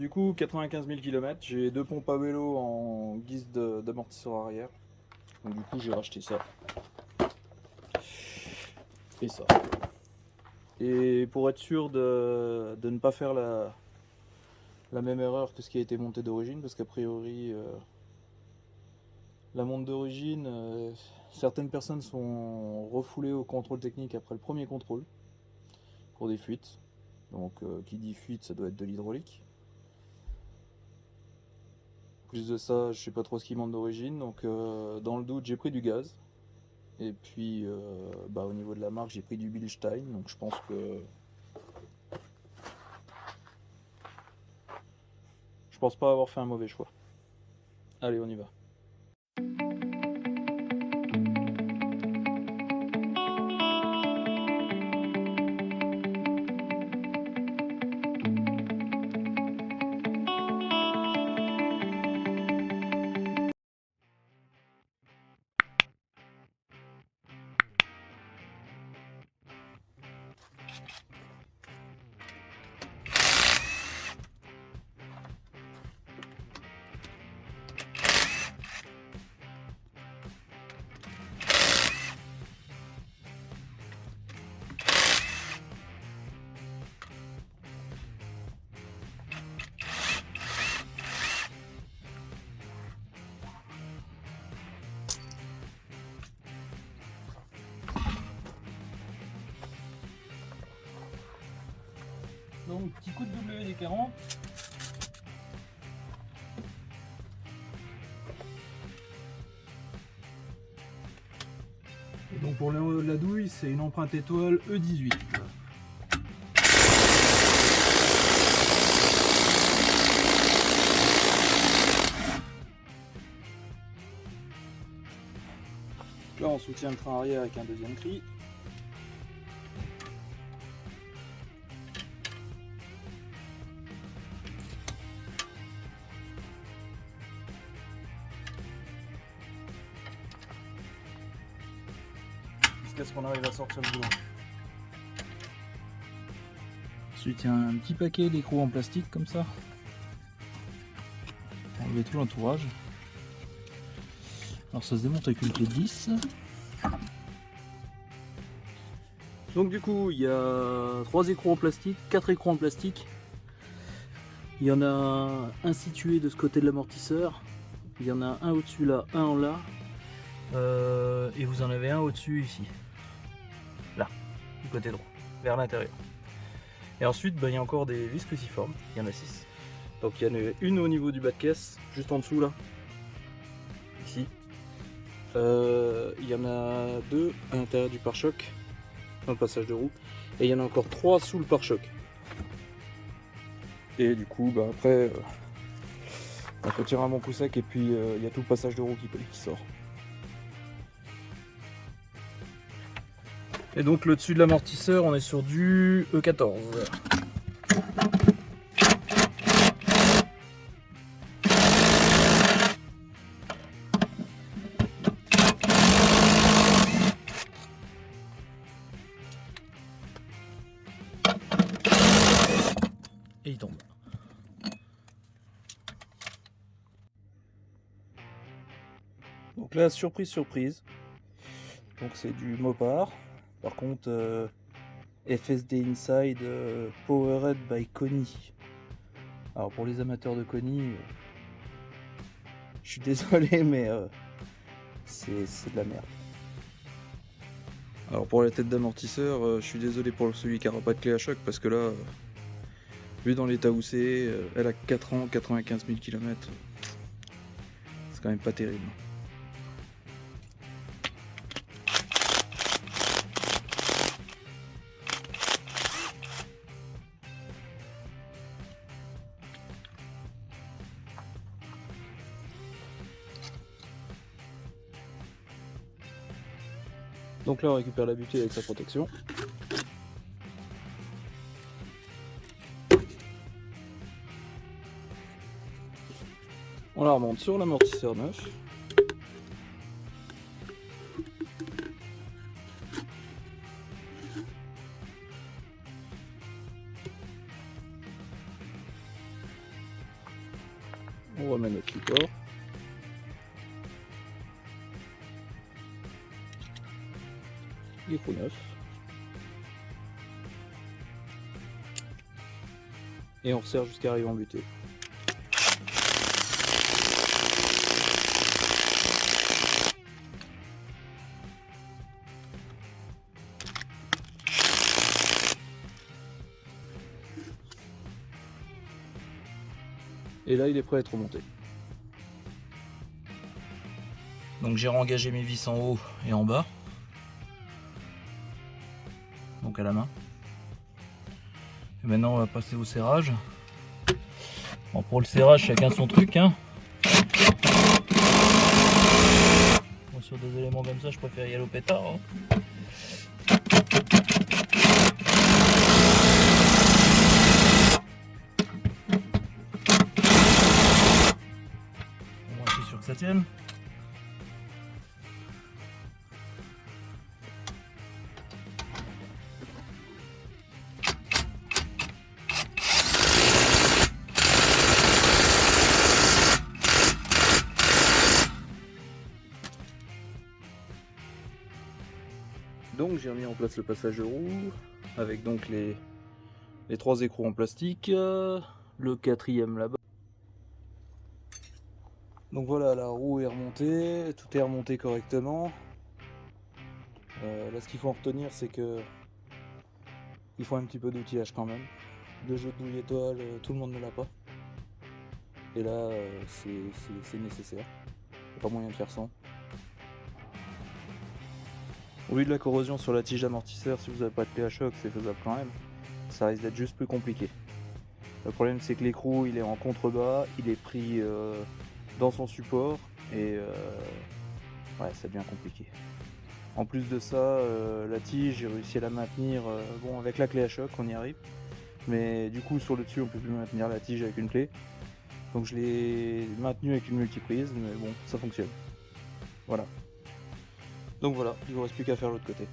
Du coup, 95 000 km, j'ai deux pompes à vélo en guise d'amortisseur arrière. Donc du coup, j'ai racheté ça. Et ça. Et pour être sûr de ne pas faire la même erreur que ce qui a été monté d'origine, parce qu'a priori, la monte d'origine, certaines personnes sont refoulées au contrôle technique après le premier contrôle, pour des fuites. Donc qui dit fuite, ça doit être de l'hydraulique. Plus de ça, je sais pas trop ce qui monte d'origine, donc dans le doute, j'ai pris du gaz. Et puis au niveau de la marque, j'ai pris du Bilstein, donc je pense pas avoir fait un mauvais choix. Allez, on y va. Donc petit coup de WD-40. Et donc pour la douille, c'est une empreinte étoile E18. Là on soutient le train arrière avec un deuxième cri. Jusqu'à ce qu'on arrive à sortir le boulon. Ensuite il y a un petit paquet d'écrous en plastique comme ça. Enlever tout l'entourage. Alors ça se démonte avec une clé de 10. Donc du coup il y a 3 écrous en plastique, 4 écrous en plastique. Il y en a un situé de ce côté de l'amortisseur. Il y en a un au-dessus là, un en là. Et vous en avez un au-dessus ici. Là, du côté droit, vers l'intérieur. Et ensuite il y a encore des vis cruciformes, il y en a 6. Donc il y en a une au niveau du bas de caisse, juste en dessous là. Ici. Il y en a 2 à l'intérieur du pare-choc, dans le passage de roue, et il y en a encore 3 sous le pare-choc. Et du coup, après, il faut tirer un bon coup sec, et puis il y a tout le passage de roue qui sort. Et donc le dessus de l'amortisseur, on est sur du E14. Et il tombe. Donc là, surprise, surprise. Donc c'est du Mopar. Par contre, FSD Inside Powered by Koni. Alors pour les amateurs de Koni, je suis désolé, mais c'est de la merde. Alors pour la tête d'amortisseur, je suis désolé pour celui qui n'aura pas de clé à choc, parce que là, vu dans l'état où c'est, elle a 4 ans, 95 000 km. C'est quand même pas terrible. Donc là on récupère la butée avec sa protection. On la remonte sur l'amortisseur neuf. On remet notre support. Écrou neuf. Et on resserre jusqu'à arriver en butée. Et là il est prêt à être remonté. Donc j'ai réengagé mes vis en haut et en bas. Donc à la main. Et maintenant on va passer au serrage. Bon, pour le serrage chacun son truc hein. Bon, sur des éléments comme ça je préfère y aller au pétard hein. Moi je suis sûr que ça tienne. Donc j'ai remis en place le passage de roue avec donc les 3 écrous en plastique, le 4e là-bas. Donc voilà, la roue est remontée, tout est remonté correctement. Là ce qu'il faut en retenir c'est que il faut un petit peu d'outillage quand même. Le jeu de douille étoile, tout le monde ne l'a pas. Et là c'est nécessaire. Il n'y a pas moyen de faire sans. Au vu de la corrosion sur la tige d'amortisseur, si vous n'avez pas de clé à choc, c'est faisable quand même. Ça risque d'être juste plus compliqué. Le problème c'est que l'écrou il est en contrebas, il est pris dans son support et ouais, ça devient compliqué. En plus de ça, la tige, j'ai réussi à la maintenir bon, avec la clé à choc, on y arrive. Mais du coup sur le dessus on peut plus maintenir la tige avec une clé. Donc je l'ai maintenu avec une multiprise, mais bon, ça fonctionne. Voilà. Donc voilà, il ne vous reste plus qu'à faire l'autre côté.